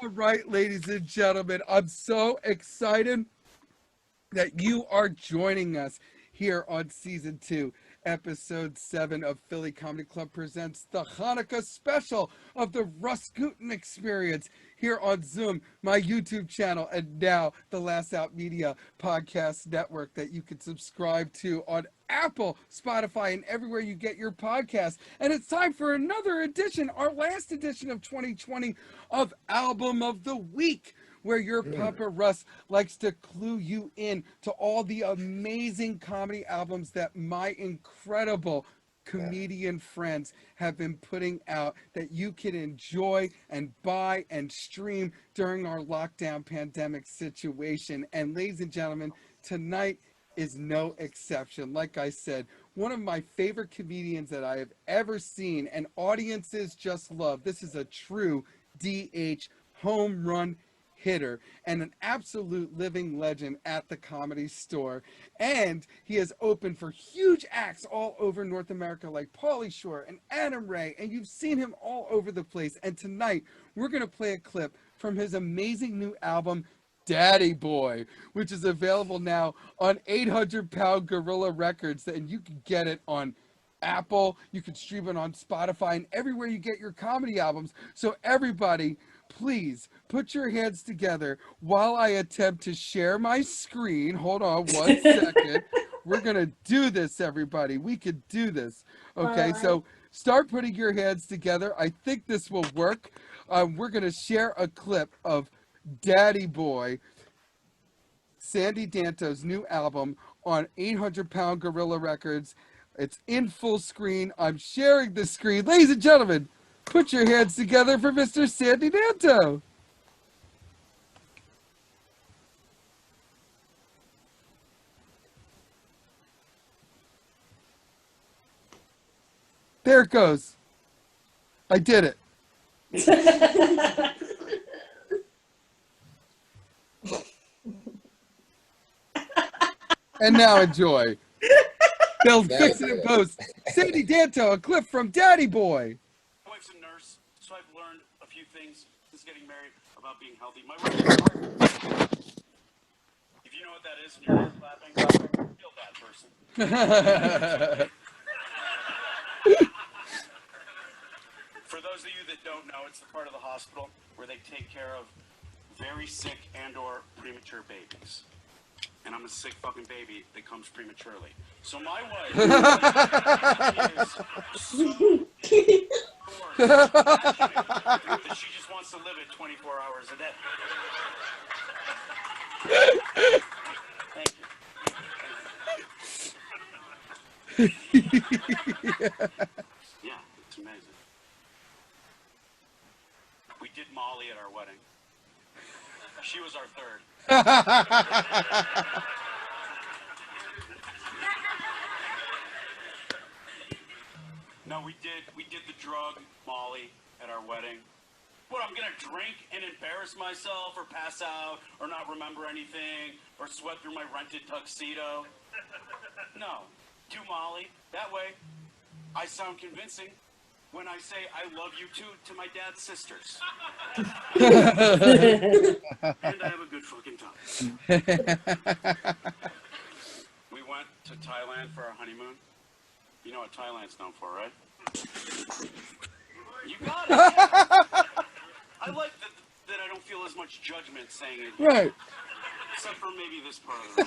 All right, ladies and gentlemen, I'm so excited that you are joining us here on season 2, episode 7 of Philly Comedy Club presents the Hanukkah special of the RUS GUTIN Experience here on Zoom, my YouTube channel, and now the Last Out Media podcast network that you can subscribe to on Apple, Spotify, and everywhere you get your podcasts. And it's time for another edition, our last edition of 2020 of Album of the Week, where your Papa Russ likes to clue you in to all the amazing comedy albums that my incredible comedian friends have been putting out that you can enjoy and buy and stream during our lockdown pandemic situation. And ladies and gentlemen, tonight is no exception. Like I said, one of my favorite comedians that I have ever seen, and audiences just love. This is a true DH home run hitter and an absolute living legend at the Comedy Store. And he has opened for huge acts all over North America like Pauly Shore and Adam Ray, and you've seen him all over the place. And tonight we're going to play a clip from his amazing new album, Daddy Boy, which is available now on 800 Pound Gorilla Records, and you can get it on Apple, you can stream it on Spotify, and everywhere you get your comedy albums. So everybody, please put your hands together while I attempt to share my screen. Hold on one second. We're going to do this, everybody. We could do this. Okay, so start putting your hands together. I think this will work. We're going to share a clip of Daddy Boy, Sandy Danto's new album on 800 Pound Gorilla Records. It's in full screen. I'm sharing the screen. Ladies and gentlemen, put your hands together for Mr. Sandy Danto. There it goes. I did it. And now enjoy. They'll fix it in post. Sandy Danto, a clip from Daddy Boy. My wife's a nurse, so I've learned a few things since getting married about being healthy. My wife, if you know what that is and you're laughing, kill that person. For those of you that don't know, it's the part of the hospital where they take care of very sick and or premature babies. And I'm a sick fucking baby that comes prematurely. So my wife is so that she just wants to live it 24 hours a day. Thank you. Yeah, it's amazing. We did Molly at our wedding. She was our third. No, we did the drug Molly at our wedding. What, I'm gonna drink and embarrass myself or pass out or not remember anything or sweat through my rented tuxedo? No, do Molly. That way, I sound convincing when I say I love you too to my dad's sisters. And I have a good fucking time. We went to Thailand for our honeymoon. You know what Thailand's known for, right? You got it. I like that I don't feel as much judgment saying it. Right. Except for maybe this part of it.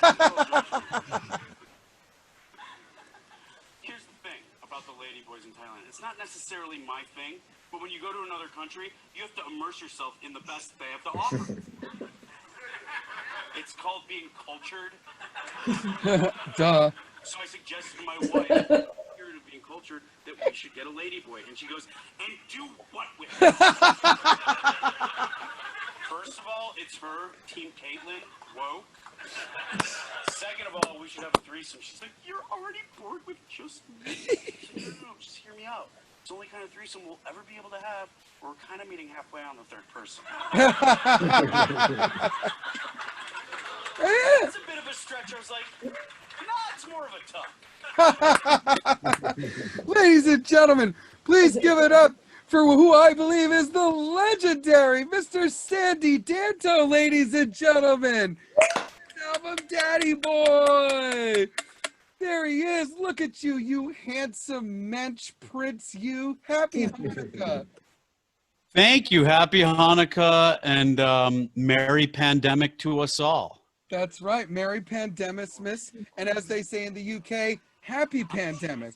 Here's the thing about the lady boys in Thailand. It's not necessarily my thing, but when you go to another country, you have to immerse yourself in the best they have to offer. It's called being cultured. Duh. So I suggested to my wife, period of being cultured, that we should get a lady boy. And she goes, and do what with it? First of all, it's her, Team Caitlin, woke. Second of all, we should have a threesome. She's like, you're already bored with just me. Like, no, just hear me out. It's the only kind of threesome we'll ever be able to have. We're kind of meeting halfway on the third person. It's a bit of a stretch. I was like, nah, it's more of a tuck. Ladies and gentlemen, please give it up for who I believe is the legendary Mr. Sandy Danto, ladies and gentlemen. Album Daddy Boy. There he is. Look at you, you handsome mensch prince, you. Happy Hanukkah. Thank you. Happy Hanukkah and Merry Pandemic to us all. That's right. Merry Pandemismus. And as they say in the UK, happy pandemic.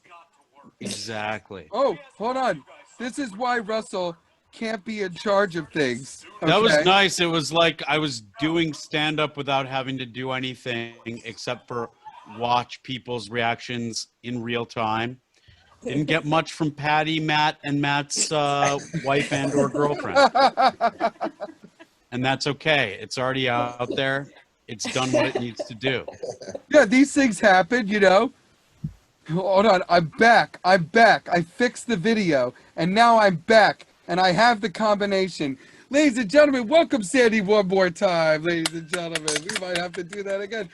Exactly. Oh, hold on. This is why Russell can't be in charge of things. Okay? That was nice. It was like I was doing stand-up without having to do anything except for watch people's reactions in real time. Didn't get much from Patty, Matt, and Matt's wife and or girlfriend. And that's okay. It's already out there. It's done what it needs to do. Yeah, these things happen, you know. Hold on. I'm back. I fixed the video, and now I'm back, and I have the combination. Ladies and gentlemen, welcome Sandy one more time. Ladies and gentlemen, we might have to do that again.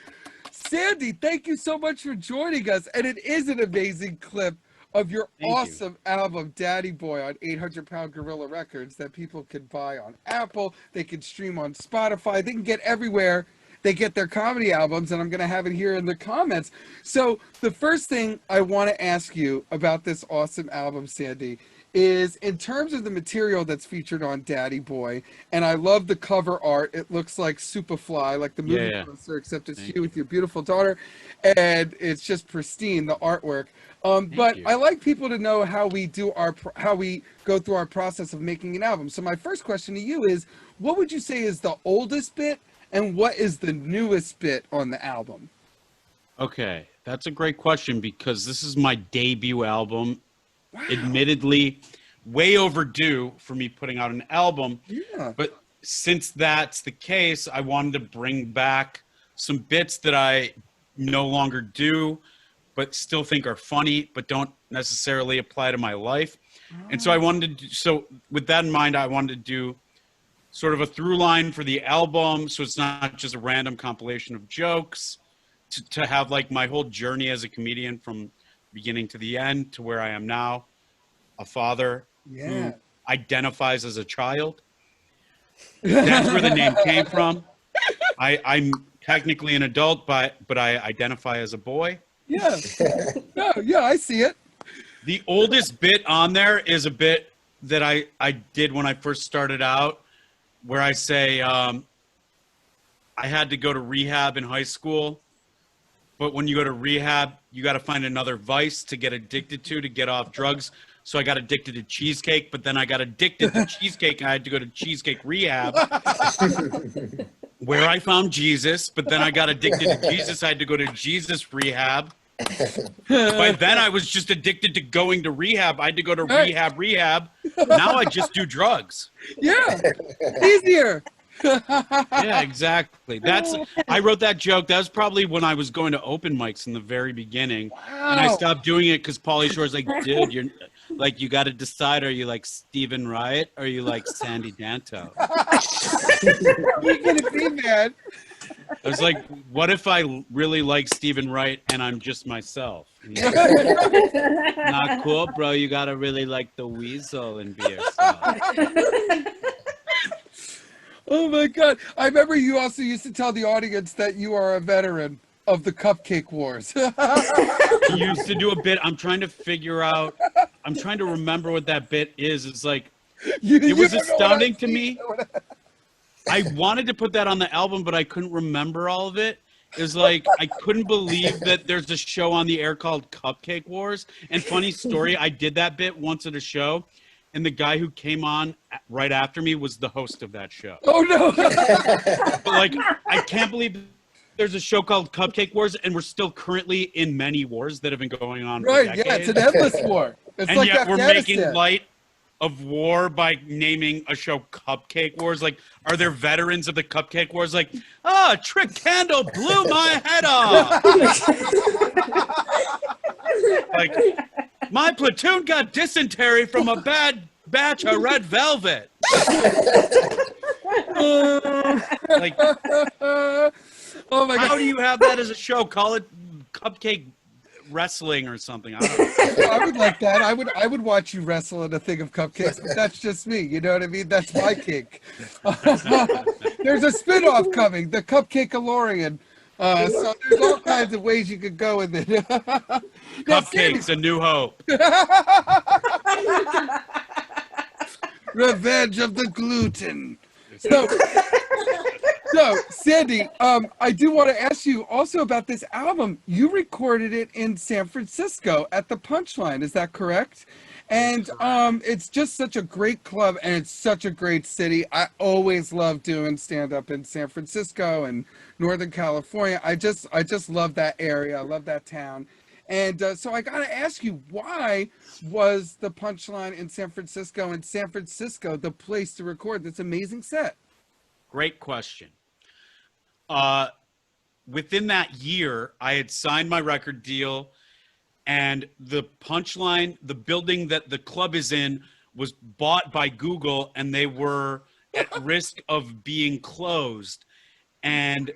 Sandy, thank you so much for joining us, and it is an amazing clip of your awesome album, Daddy Boy, on 800 Pound Gorilla Records that people can buy on Apple. They can stream on Spotify. They can get everywhere they get their comedy albums, and I'm going to have it here in the comments. So the first thing I want to ask you about this awesome album, Sandy, is in terms of the material that's featured on Daddy Boy, and I love the cover art. It looks like Superfly, like the movie poster, except it's you with your beautiful daughter, and it's just pristine, the artwork. But I like people to know how we go through our process of making an album. So my first question to you is, what would you say is the oldest bit, and what is the newest bit on the album? Okay, that's a great question because this is my debut album. Wow. Admittedly, way overdue for me putting out an album. Yeah. But since that's the case, I wanted to bring back some bits that I no longer do, but still think are funny, but don't necessarily apply to my life. Oh. And so I wanted to, so with that in mind, I wanted to do sort of a through line for the album. So it's not just a random compilation of jokes, to have like my whole journey as a comedian from beginning to the end to where I am now, a father who identifies as a child. That's where the name came from. I'm technically an adult, but I identify as a boy. Yeah. No, yeah, I see it. The oldest bit on there is a bit that I did when I first started out, where I say I had to go to rehab in high school. But when you go to rehab, you got to find another vice to get addicted to get off drugs. So I got addicted to cheesecake, but then I got addicted to cheesecake and I had to go to cheesecake rehab where I found Jesus. But then I got addicted to Jesus. I had to go to Jesus rehab. By then I was just addicted to going to rehab. I had to go to rehab. Now I just do drugs. Yeah, easier. Yeah, exactly. I wrote that joke. That was probably when I was going to open mics in the very beginning. Wow. And I stopped doing it because Pauly Shore's like, dude, you're like, you got to decide, are you like Stephen Wright or are you like Sandy Danto? You're gonna be mad. I was like, what if I really like Stephen Wright and I'm just myself? Like, not cool, bro. You got to really like the weasel and be yourself. Oh my God. I remember you also used to tell the audience that you are a veteran of the Cupcake Wars. You used to do a bit. I'm trying to remember what that bit is. It's like, it was astounding to me. I wanted to put that on the album, but I couldn't remember all of it. It was like, I couldn't believe that there's a show on the air called Cupcake Wars. And funny story, I did that bit once at a show. And the guy who came on right after me was the host of that show. Oh, no. But like, I can't believe there's a show called Cupcake Wars, and we're still currently in many wars that have been going on for decades. Yeah, it's an endless war. It's and like yet Afghanistan. We're making light of war by naming a show Cupcake Wars. Like, are there veterans of the Cupcake Wars? Like, Trick Candle blew my head off. Like, my platoon got dysentery from a bad batch of Red Velvet. Like, oh my God. How do you have that as a show? Call it Cupcake wrestling or something. I don't know. I would like that. I would watch you wrestle in a thing of cupcakes, but that's just me. You know what I mean? That's my kink. There's a spin-off coming, the Cupcake-alorian. So there's all kinds of ways you could go with it. Now, Cupcakes, A New Hope. Revenge of the gluten. So, Sandy, I do want to ask you also about this album. You recorded it in San Francisco at the Punchline. Is that correct? And it's just such a great club, and it's such a great city. I always love doing stand-up in San Francisco and Northern California. I just love that area. I love that town. And so I got to ask you, why was the Punchline in San Francisco and San Francisco the place to record this amazing set? Great question. Within that year, I had signed my record deal, and the Punchline, the building that the club is in, was bought by Google, and they were at risk of being closed. And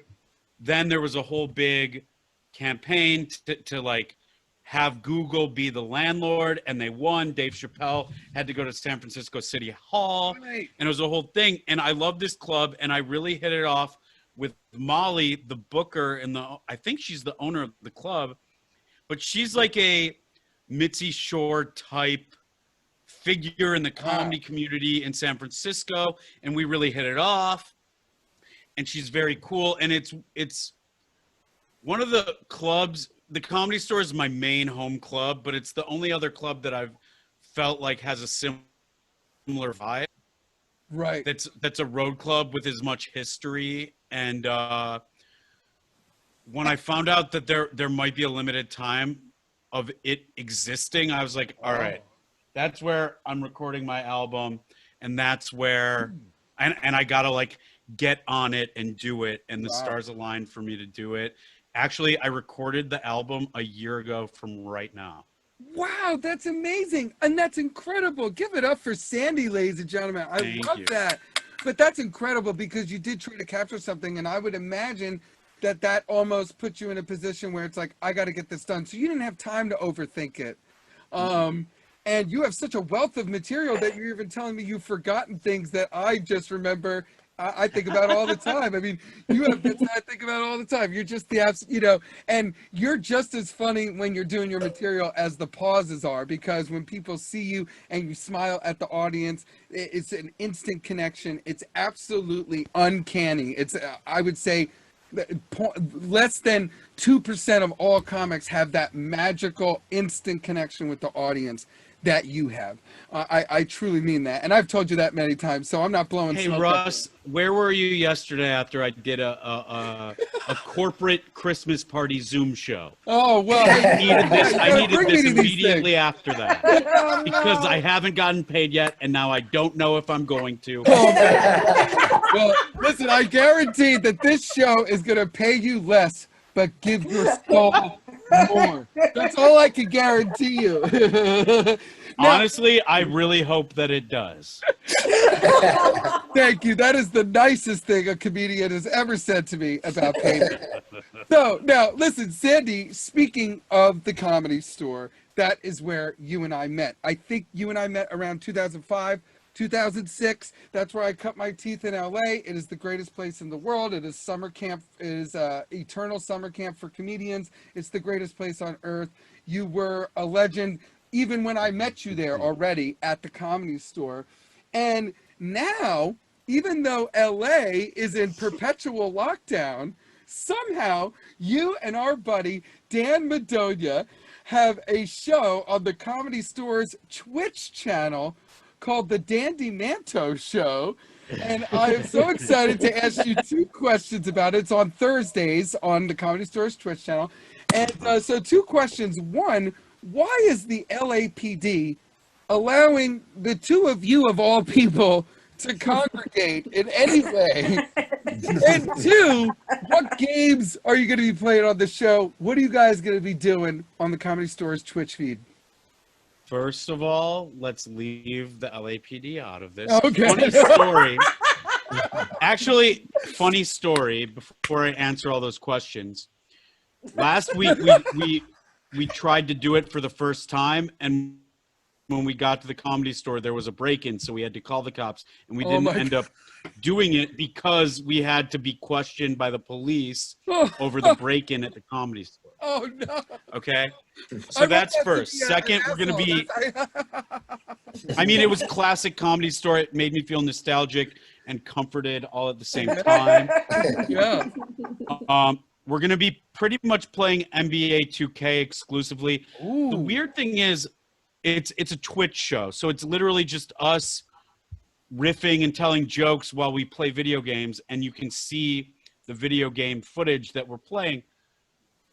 then there was a whole big campaign to like have Google be the landlord, and they won. Dave Chappelle had to go to San Francisco City Hall, Right. and it was a whole thing. And I love this club, and I really hit it off with Molly, the booker, and I think she's the owner of the club, but she's like a Mitzi Shore type figure in the comedy community in San Francisco, and we really hit it off. And she's very cool, and it's one of the clubs. The Comedy Store is my main home club, but it's the only other club that I've felt like has a similar vibe. Right. That's a road club with as much history. And when I found out that there might be a limited time of it existing, I was like, all right, that's where I'm recording my album, and that's where and I gotta like get on it and do it, and the stars aligned for me to do it. Actually, I recorded the album a year ago from right now. Wow, that's amazing. And that's incredible. Give it up for Sandy, ladies and gentlemen. I love that. But that's incredible because you did try to capture something, and I would imagine that almost puts you in a position where it's like, I got to get this done. So you didn't have time to overthink it. And you have such a wealth of material that you're even telling me you've forgotten things that I just remember. I think about all the time. I mean, you have bits that I think about all the time. You're just the and you're just as funny when you're doing your material as the pauses are, because when people see you and you smile at the audience, it's an instant connection. It's absolutely uncanny. It's, I would say, less than 2% of all comics have that magical instant connection with the audience that you have. I truly mean that, and I've told you that many times, so I'm not blowing Hey smoke Russ, where were you yesterday after I did a corporate Christmas party Zoom show? Oh well, I needed this immediately after that because I haven't gotten paid yet, and now I don't know if I'm going to. Well, listen, I guarantee that this show is going to pay you less, but give your soul more. That's all I can guarantee you. Now, honestly, I really hope that it does. Thank you. That is the nicest thing a comedian has ever said to me about payment. So now, listen, Sandy, speaking of the Comedy Store, that is where you and I met. I think you and I met around 2005. 2006, that's where I cut my teeth in LA. It is the greatest place in the world. It is summer camp. It is eternal summer camp for comedians. It's the greatest place on earth. You were a legend even when I met you there already at the Comedy Store. And now, even though LA is in perpetual lockdown, somehow you and our buddy Dan Madonia have a show on the Comedy Store's Twitch channel called the DANTO Show, and I am so excited to ask you two questions about it. It's on Thursdays on the Comedy Store's Twitch channel, and so two questions. One, why is the LAPD allowing the two of you of all people to congregate in any way? And two, what games are you going to be playing on the show? What are you guys going to be doing on the Comedy Store's Twitch feed? First of all, let's leave the LAPD out of this. Okay. Funny story. Actually, funny story before I answer all those questions. Last week, we tried to do it for the first time, and when we got to the Comedy Store, there was a break-in, so we had to call the cops, and we didn't end up doing it because we had to be questioned by the police over the break-in at the Comedy Store. Oh no. Okay, so that's first. Second, we're gonna be. I mean, it was classic Comedy Store. It made me feel nostalgic and comforted all at the same time. Yeah. We're gonna be pretty much playing NBA 2K exclusively. Ooh. The weird thing is, it's a Twitch show, so it's literally just us riffing and telling jokes while we play video games, and you can see the video game footage that we're playing.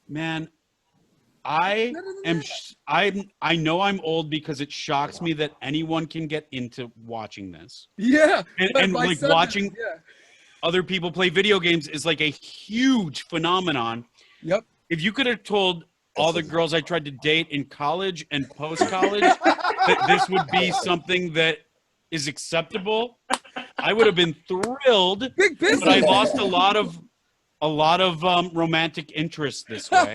Man, I know I'm old because it shocks me that anyone can get into watching this. Yeah, and like watching other people play video games is like a huge phenomenon. Yep. If you could have told all the girls I tried to date in college and post-college that this would be something that is acceptable, I would have been thrilled. Big business. But I lost a lot of romantic interest this way.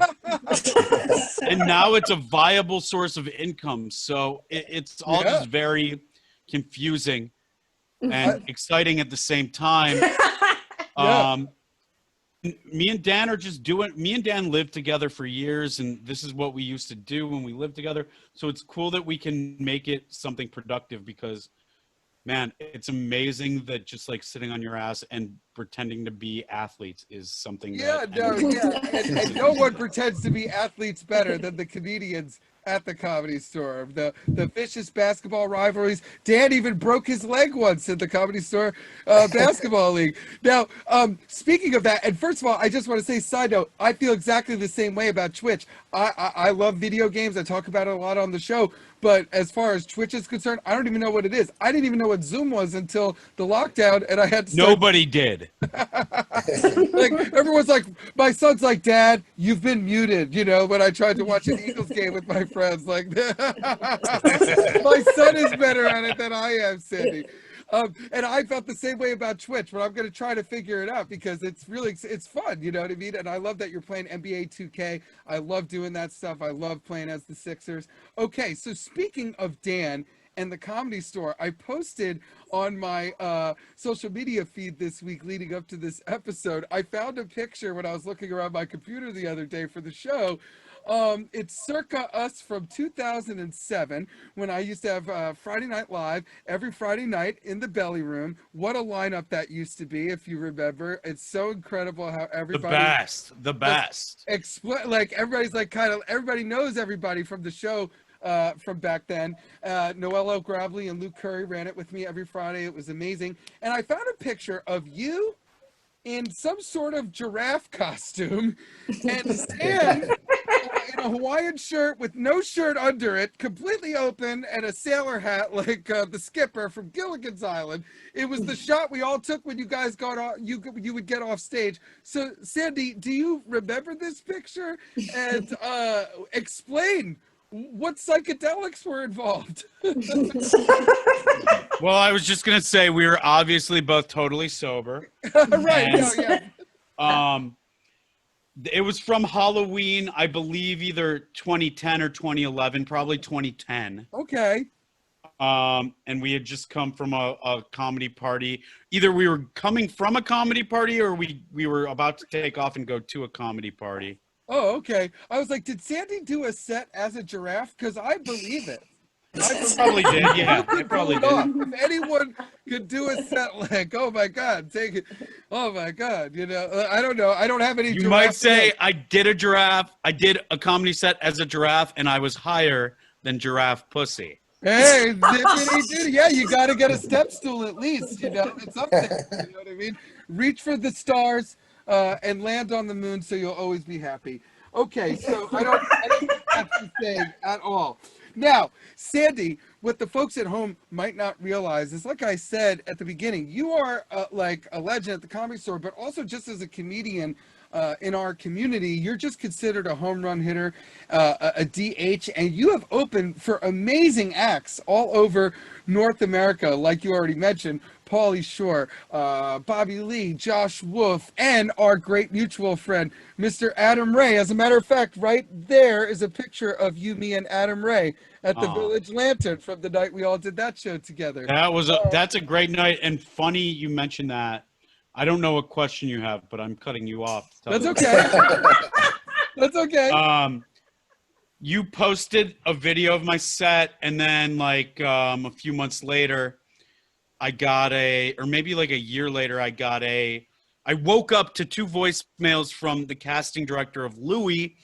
And now it's a viable source of income. So it's all just very confusing and exciting at the same time. Me and Dan lived together for years, and this is what we used to do when we lived together. So it's cool that we can make it something productive because, man, it's amazing that just like sitting on your ass and pretending to be athletes is something and no one pretends to be athletes better than the comedians at the Comedy Store. The vicious basketball rivalries. Dan even broke his leg once at the Comedy Store basketball league. Now, speaking of that, and first of all, I just want to say, side note, I feel exactly the same way about Twitch. I love video games. I talk about it a lot on the show. But as far as Twitch is concerned, I don't even know what it is. I didn't even know what Zoom was until the lockdown, and I had to. Nobody did. Like everyone's like, my son's like, Dad, you've been muted. You know, when I tried to watch an Eagles game with my friends, like, my son is better at it than I am, Sandy. And I felt the same way about Twitch, but I'm going to try to figure it out because it's fun, you know what I mean? And I love that you're playing NBA 2K. I love doing that stuff. I love playing as the Sixers. Okay, so speaking of Dan and the Comedy Store, I posted on my social media feed this week leading up to this episode. I found a picture when I was looking around my computer the other day for the show. It's circa us from 2007 when I used to have Friday Night Live every Friday night in the Belly Room. What a lineup that used to be, if you remember. It's so incredible how everybody the best like everybody's like everybody knows everybody from the show from back then. Noel Gravely and Luke Curry ran it with me every Friday. It was amazing. And I found a picture of you in some sort of giraffe costume and Stan in a Hawaiian shirt with no shirt under it, completely open, and a sailor hat like the skipper from Gilligan's Island. It was the shot we all took when you guys got off, you would get off stage. So Sandy, do you remember this picture? And explain what psychedelics were involved. Well, I was just gonna say we were obviously both totally sober. Right. It was from Halloween, I believe, either 2010 or 2011, probably 2010. Okay. And we had just come from a comedy party. Either we were coming from a comedy party or we were about to take off and go to a comedy party. Oh, okay. I was like, did Sandy do a set as a giraffe? Because I believe it. I probably did, yeah. I probably did. If anyone could do a set like, oh my God, take it. Oh my God, you know, I don't know. I don't have any. You might say I did a giraffe. I did a comedy set as a giraffe, and I was higher than giraffe pussy. Hey, yeah, you got to get a step stool at least. You know, it's up there. You know what I mean? Reach for the stars and land on the moon, so you'll always be happy. Okay, so I don't think that's the thing at all. Now, Sandy, what the folks at home might not realize is, like I said at the beginning, you are like a legend at the Comedy Store, but also just as a comedian, in our community, you're just considered a home run hitter, a DH, and you have opened for amazing acts all over North America, like you already mentioned. Pauly Shore, Bobby Lee, Josh Wolf, and our great mutual friend, Mr. Adam Ray. As a matter of fact, right there is a picture of you, me, and Adam Ray at the Village Lantern from the night we all did that show together. That's a great night, and funny you mentioned that. I don't know what question you have, but I'm cutting you off. That's okay. That's okay. You posted a video of my set, and then like a few months later, I got or maybe like a year later, I woke up to 2 voicemails from the casting director of Louie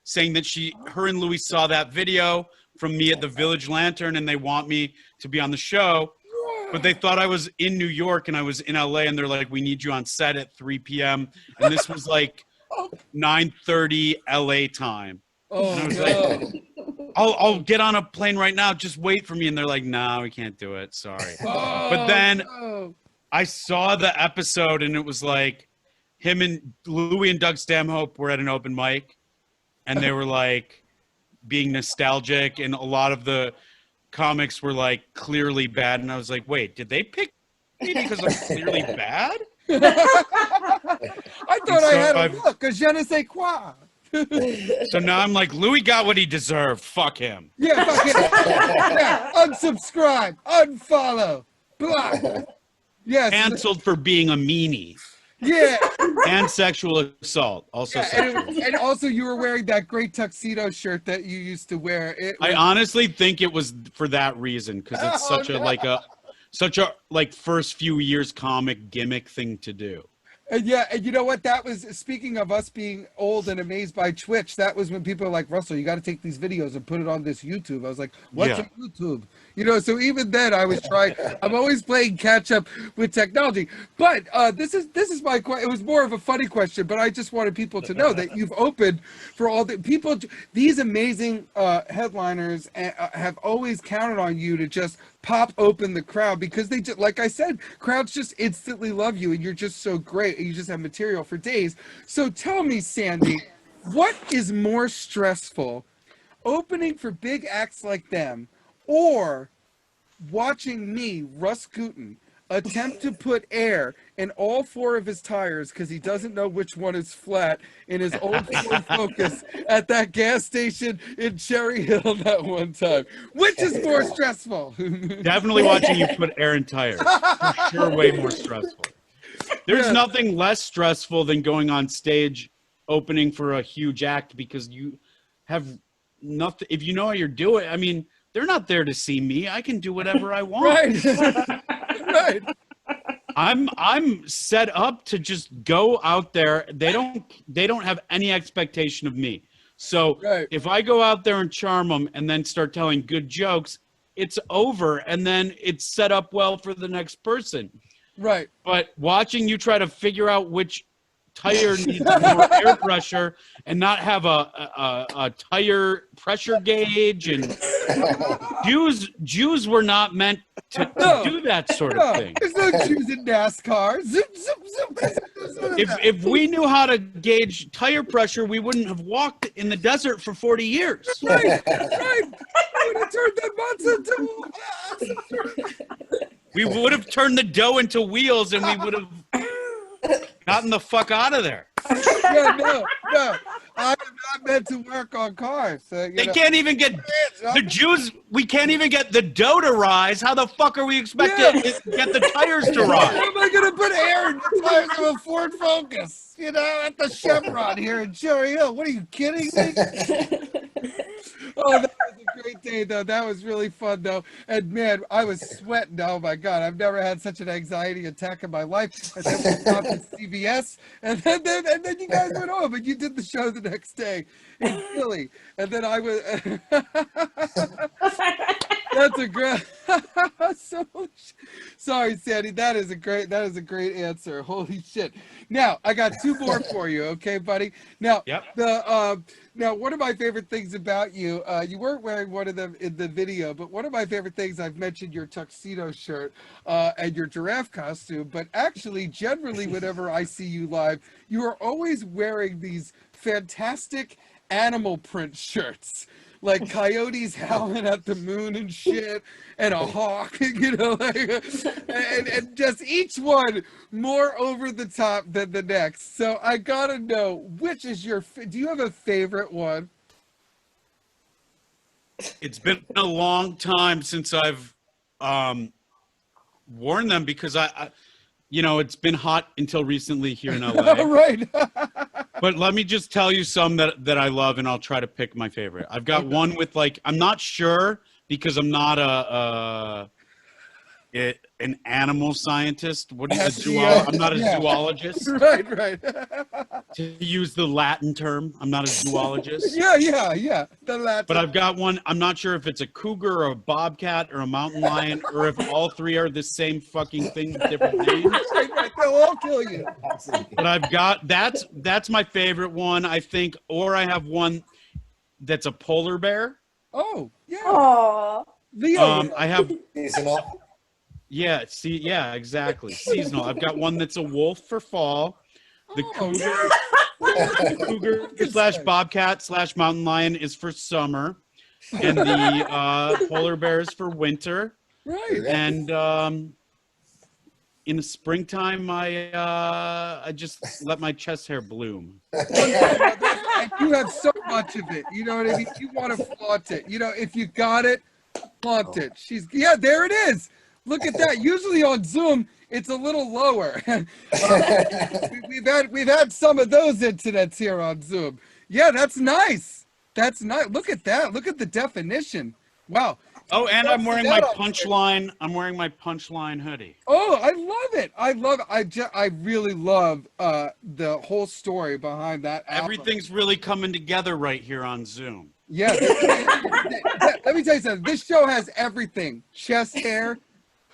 saying that her and Louie saw that video from me at the Village Lantern and they want me to be on the show. But they thought I was in New York and I was in LA, and they're like, we need you on set at 3 p.m. And this was like 9:30 LA time. Oh, and I was no. like, I'll get on a plane right now. Just wait for me. And they're like, no, we can't do it. Sorry. But then I saw the episode, and it was like him and Louie and Doug Stanhope were at an open mic, and they were like being nostalgic, and a lot of the comics were like clearly bad. And I was like, wait, did they pick me because I'm clearly bad? I thought I had a look, a je ne sais quoi. So now I'm like, Louis got what he deserved. Fuck him. Yeah, fuck it. Yeah, unsubscribe, unfollow, block. Yes. Canceled for being a meanie. Yeah. And sexual assault. Also sexual. And also you were wearing that great tuxedo shirt that you used to wear. I honestly think it was for that reason, because it's such a first few years comic gimmick thing to do. And yeah, and you know what? That was, speaking of us being old and amazed by Twitch, that was when people were like, Russell, you got to take these videos and put it on this YouTube. I was like, what's a YouTube? You know, so even then I was trying, I'm always playing catch up with technology. But this is my question. It was more of a funny question, but I just wanted people to know that you've opened for all the people. These amazing headliners have always counted on you to just pop open the crowd, because they just, like I said, crowds just instantly love you, and you're just so great, and you just have material for days. So tell me, Sandy, what is more stressful, opening for big acts like them, or watching me, Russ Gutin, attempt to put air in all 4 of his tires because he doesn't know which one is flat in his old Ford Focus at that gas station in Cherry Hill that one time? Which is more stressful? Definitely watching you put air in tires. For sure, way more stressful. There's nothing less stressful than going on stage opening for a huge act, because you have nothing. If you know how you're doing, I mean, they're not there to see me. I can do whatever I want. Right. Right. I'm set up to just go out there. They don't have any expectation of me. So if I go out there and charm them and then start telling good jokes, it's over, and then it's set up well for the next person. Right. But watching you try to figure out which tire needs more air pressure and not have a tire pressure gauge, and Jews were not meant to do that sort of thing. There's no Jews in NASCAR. Zoom, zoom, zoom. If we knew how to gauge tire pressure, we wouldn't have walked in the desert for 40 years. Right. Right. We would have turned that monster into... We would have turned the dough into wheels, and we would have gotten the fuck out of there. Yeah, no. I'm not meant to work on cars. They can't even get the Jews. We can't even get the dough to rise. How the fuck are we expected to get the tires to rise? How am I going to put air in the tires of a Ford Focus? You know, at the Chevron here in Cherry Hill. What are you kidding me? Oh, that was a great day, though. That was really fun, though. And, man, I was sweating. Oh, my God. I've never had such an anxiety attack in my life. And then we stopped at CVS. And then you guys went home, and you did the show the next day in Philly. And then I was... That's a great... Sorry, Sandy. That is a great answer. Holy shit. Now, I got 2 more for you, okay, buddy? Now, now, one of my favorite things about you, you weren't wearing one of them in the video, but one of my favorite things, I've mentioned your tuxedo shirt and your giraffe costume, but actually, generally, whenever I see you live, you are always wearing these fantastic animal print shirts. Like coyotes howling at the moon and shit, and a hawk, you know, like, and just each one more over the top than the next. So I gotta know, which is your, do you have a favorite one? It's been a long time since I've worn them because I you know, it's been hot until recently here in LA. Right. But let me just tell you some that I love, and I'll try to pick my favorite. I've got one with, like, I'm not sure because I'm not an animal scientist. What is I'm not a zoologist. Right. To use the Latin term, I'm not a zoologist. Yeah. The Latin. But I've got one. I'm not sure if it's a cougar or a bobcat or a mountain lion, or if all three are the same fucking thing with different names. Right. They'll all kill you. But I've got, that's my favorite one, I think. Or I have one that's a polar bear. Oh, yeah. Aww. Leo. I have. Seasonal. Yeah, see, yeah, exactly. Seasonal. I've got one that's a wolf for fall. The cougar slash bobcat slash mountain lion is for summer, and the polar bear is for winter. Right. And in the springtime, I just let my chest hair bloom. You have so much of it. You know what I mean? You want to flaunt it. You know, if you got it, flaunt it. Yeah, there it is. Look at that. Usually on Zoom, it's a little lower. We've had some of those incidents here on Zoom. Yeah, that's nice. That's nice. Look at that. Look at the definition. Wow. Oh, and I'm wearing my punchline. I'm wearing my punchline hoodie. Oh, I love it. I really love the whole story behind that album. Everything's really coming together right here on Zoom. Yeah. Let me tell you something. This show has everything. Chest hair,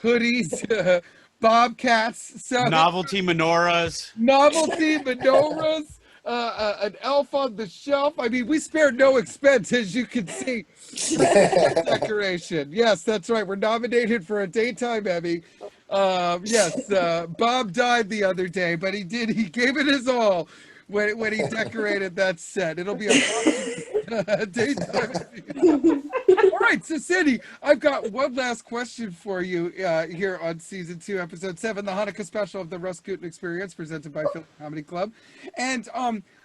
hoodies, bobcats, Novelty menorahs. An elf on the shelf. I mean, we spared no expense, as you can see. Decoration. Yes, that's right. We're nominated for a daytime Emmy. Yes, Bob died the other day, but he gave it his all when he decorated that set. It'll be a daytime Emmy. All right, so Sandy, I've got one last question for you here on season 2, episode 7, the Hanukkah special of the RUS GUTIN Experience, presented by Philly Comedy Club. And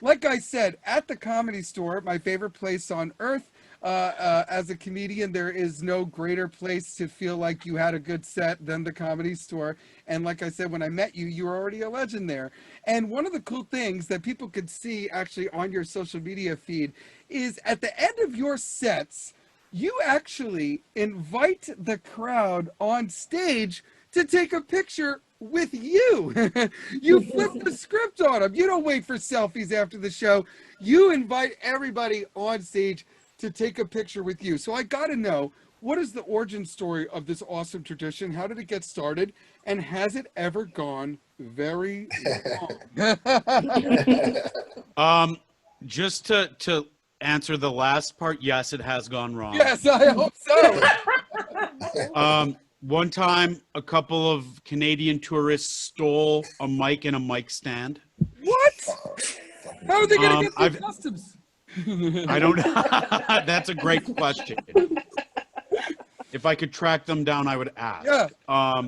like I said, at the Comedy Store, my favorite place on earth, as a comedian, there is no greater place to feel like you had a good set than the Comedy Store. And like I said, when I met you, you were already a legend there. And one of the cool things that people could see actually on your social media feed is at the end of your sets, you actually invite the crowd on stage to take a picture with you. You flip the script on them. You don't wait for selfies after the show. You invite everybody on stage to take a picture with you. So I got to know, what is the origin story of this awesome tradition? How did it get started? And has it ever gone very wrong? Just to answer the last part, yes, it has gone wrong. Yes, I hope so. One time, a couple of Canadian tourists stole a mic and a mic stand. What? How are they going to get through customs? I don't know. That's a great question. If I could track them down, I would ask. Yeah.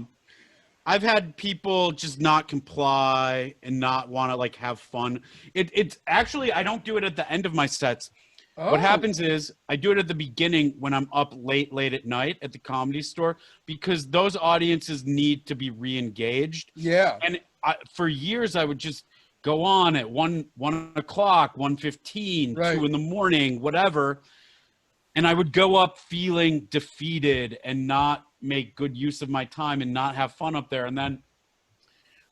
I've had people just not comply and not want to, like, have fun. It's actually, I don't do it at the end of my sets. Oh. What happens is I do it at the beginning when I'm up late at night at the Comedy Store, because those audiences need to be re-engaged. Yeah. And for years, I would just go on at 1 o'clock, 1:15, Right. 2 in the morning, whatever. And I would go up feeling defeated and not make good use of my time and not have fun up there. And then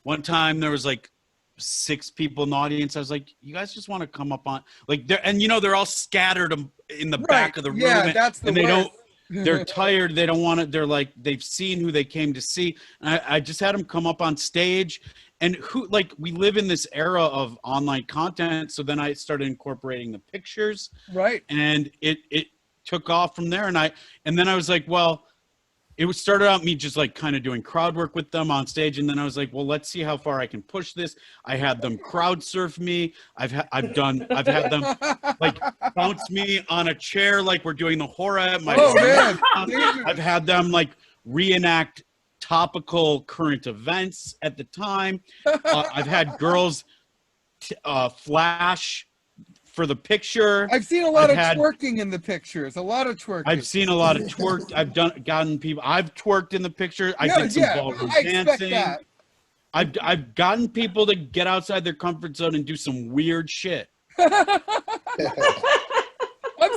one time there was like 6 people in the audience. I was like, you guys just want to come up on, like, and you know, they're all scattered in the back of the room. Yeah, that's the and they worst. they're tired. They don't want to, they're like, they've seen who they came to see. And I just had them come up on stage. And we live in this era of online content. So then I started incorporating the pictures. Right. And it took off from there. And then I was like, well, started out me just like kind of doing crowd work with them on stage. And then I was like, well, let's see how far I can push this. I had them crowd surf me. I've had them like bounce me on a chair. Like we're doing the horror at my, I've had them like reenact topical current events at the time. I've had girls flash for the picture. I've seen a lot of twerking in the pictures. A lot of twerking. I've seen a lot of twerk. I've twerked in the picture. I did some ballroom dancing. That. I've gotten people to get outside their comfort zone and do some weird shit. I'm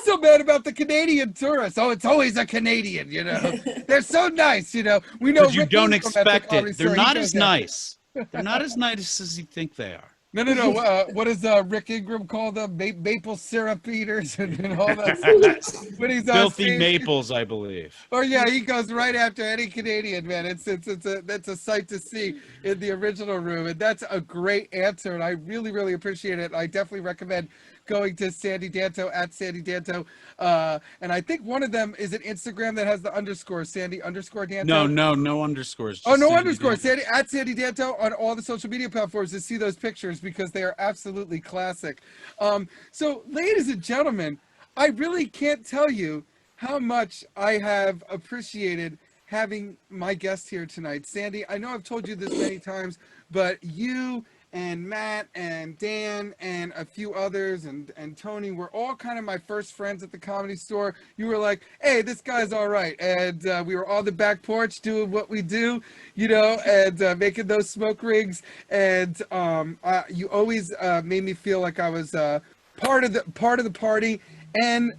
so mad about the Canadian tourists. Oh, it's always a Canadian, you know. They're so nice, you know. We know you don't expect it. They're not as nice. They're not as nice as you think they are. No. What does Rick Ingram call them? Maple syrup eaters and all that stuff. When he's filthy maples, I believe. Oh yeah, he goes right after any Canadian, man. That's a sight to see in the original room, and that's a great answer, and I really appreciate it. I definitely recommend going to Sandy Danto at Sandy Danto, and I think one of them is an Instagram that has the underscore Sandy_Danto. No underscores. Oh, no underscore. Sandy at Sandy Danto on all the social media platforms to see those pictures because they are absolutely classic. So, ladies and gentlemen, I really can't tell you how much I have appreciated having my guest here tonight. Sandy, I know I've told you this many times, but you and Matt and Dan and a few others and Tony were all kind of my first friends at the Comedy Store. You were like, hey, this guy's all right. And we were on the back porch doing what we do, you know, and making those smoke rings. And you always made me feel like I was part of the party. And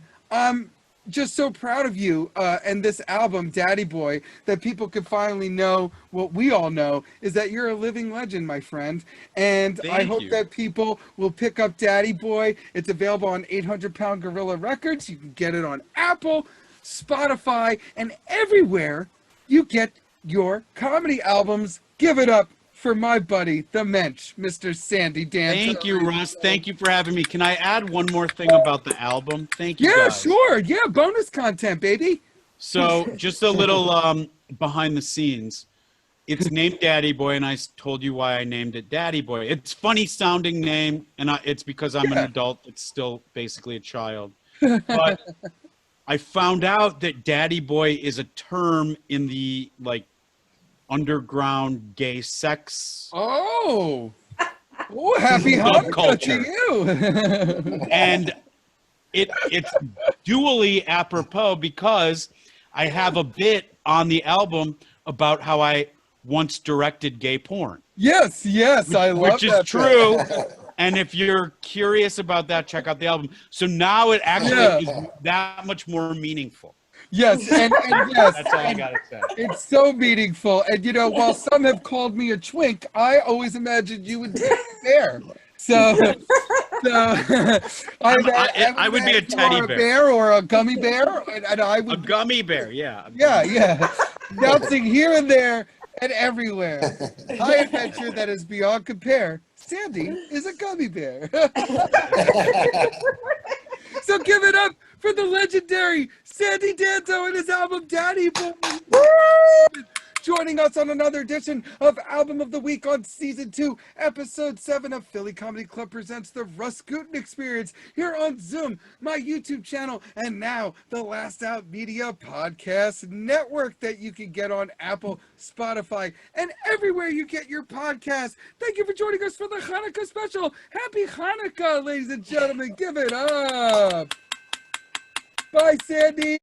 just so proud of you and this album, Daddy Boy, that people could finally know what we all know, is that you're a living legend, my friend. And I hope that people will pick up Daddy Boy. It's available on 800 Pound Gorilla Records. You can get it on Apple, Spotify, and everywhere you get your comedy albums. Give it up for my buddy, the Mensch, Mr. Sandy Danto. Thank you, Russ. Thank you for having me. Can I add one more thing about the album? Thank you, Yeah, guys. sure. Yeah, bonus content, baby. So just a little behind the scenes. It's named Daddy Boy, and I told you why I named it Daddy Boy. It's a funny sounding name, and it's because I'm an adult. It's still basically a child. But I found out that Daddy Boy is a term in the, like, underground gay sex. Oh, happy Hanukkah to you. And it's dually apropos because I have a bit on the album about how I once directed gay porn. Yes, I love that. Which is true. And if you're curious about that, check out the album. So now it actually is that much more meaningful. Yes, and yes. That's all I gotta say. It's so meaningful. And, you know, while some have called me a twink, I always imagined you would be there. So I would be a teddy bear or a gummy bear. And I would, a gummy bear, yeah. Yeah. Bouncing here and there and everywhere. High adventure that is beyond compare. Sandy is a gummy bear. So give it up for the legendary Sandy Danto and his album Daddy Boy. Joining us on another edition of Album of the Week on Season 2, Episode 7 of Philly Comedy Club presents the RUS GUTIN Experience here on Zoom, my YouTube channel, and now the Last Out Media Podcast Network that you can get on Apple, Spotify, and everywhere you get your podcasts. Thank you for joining us for the Hanukkah special. Happy Hanukkah, ladies and gentlemen. Give it up. Bye, Sandy.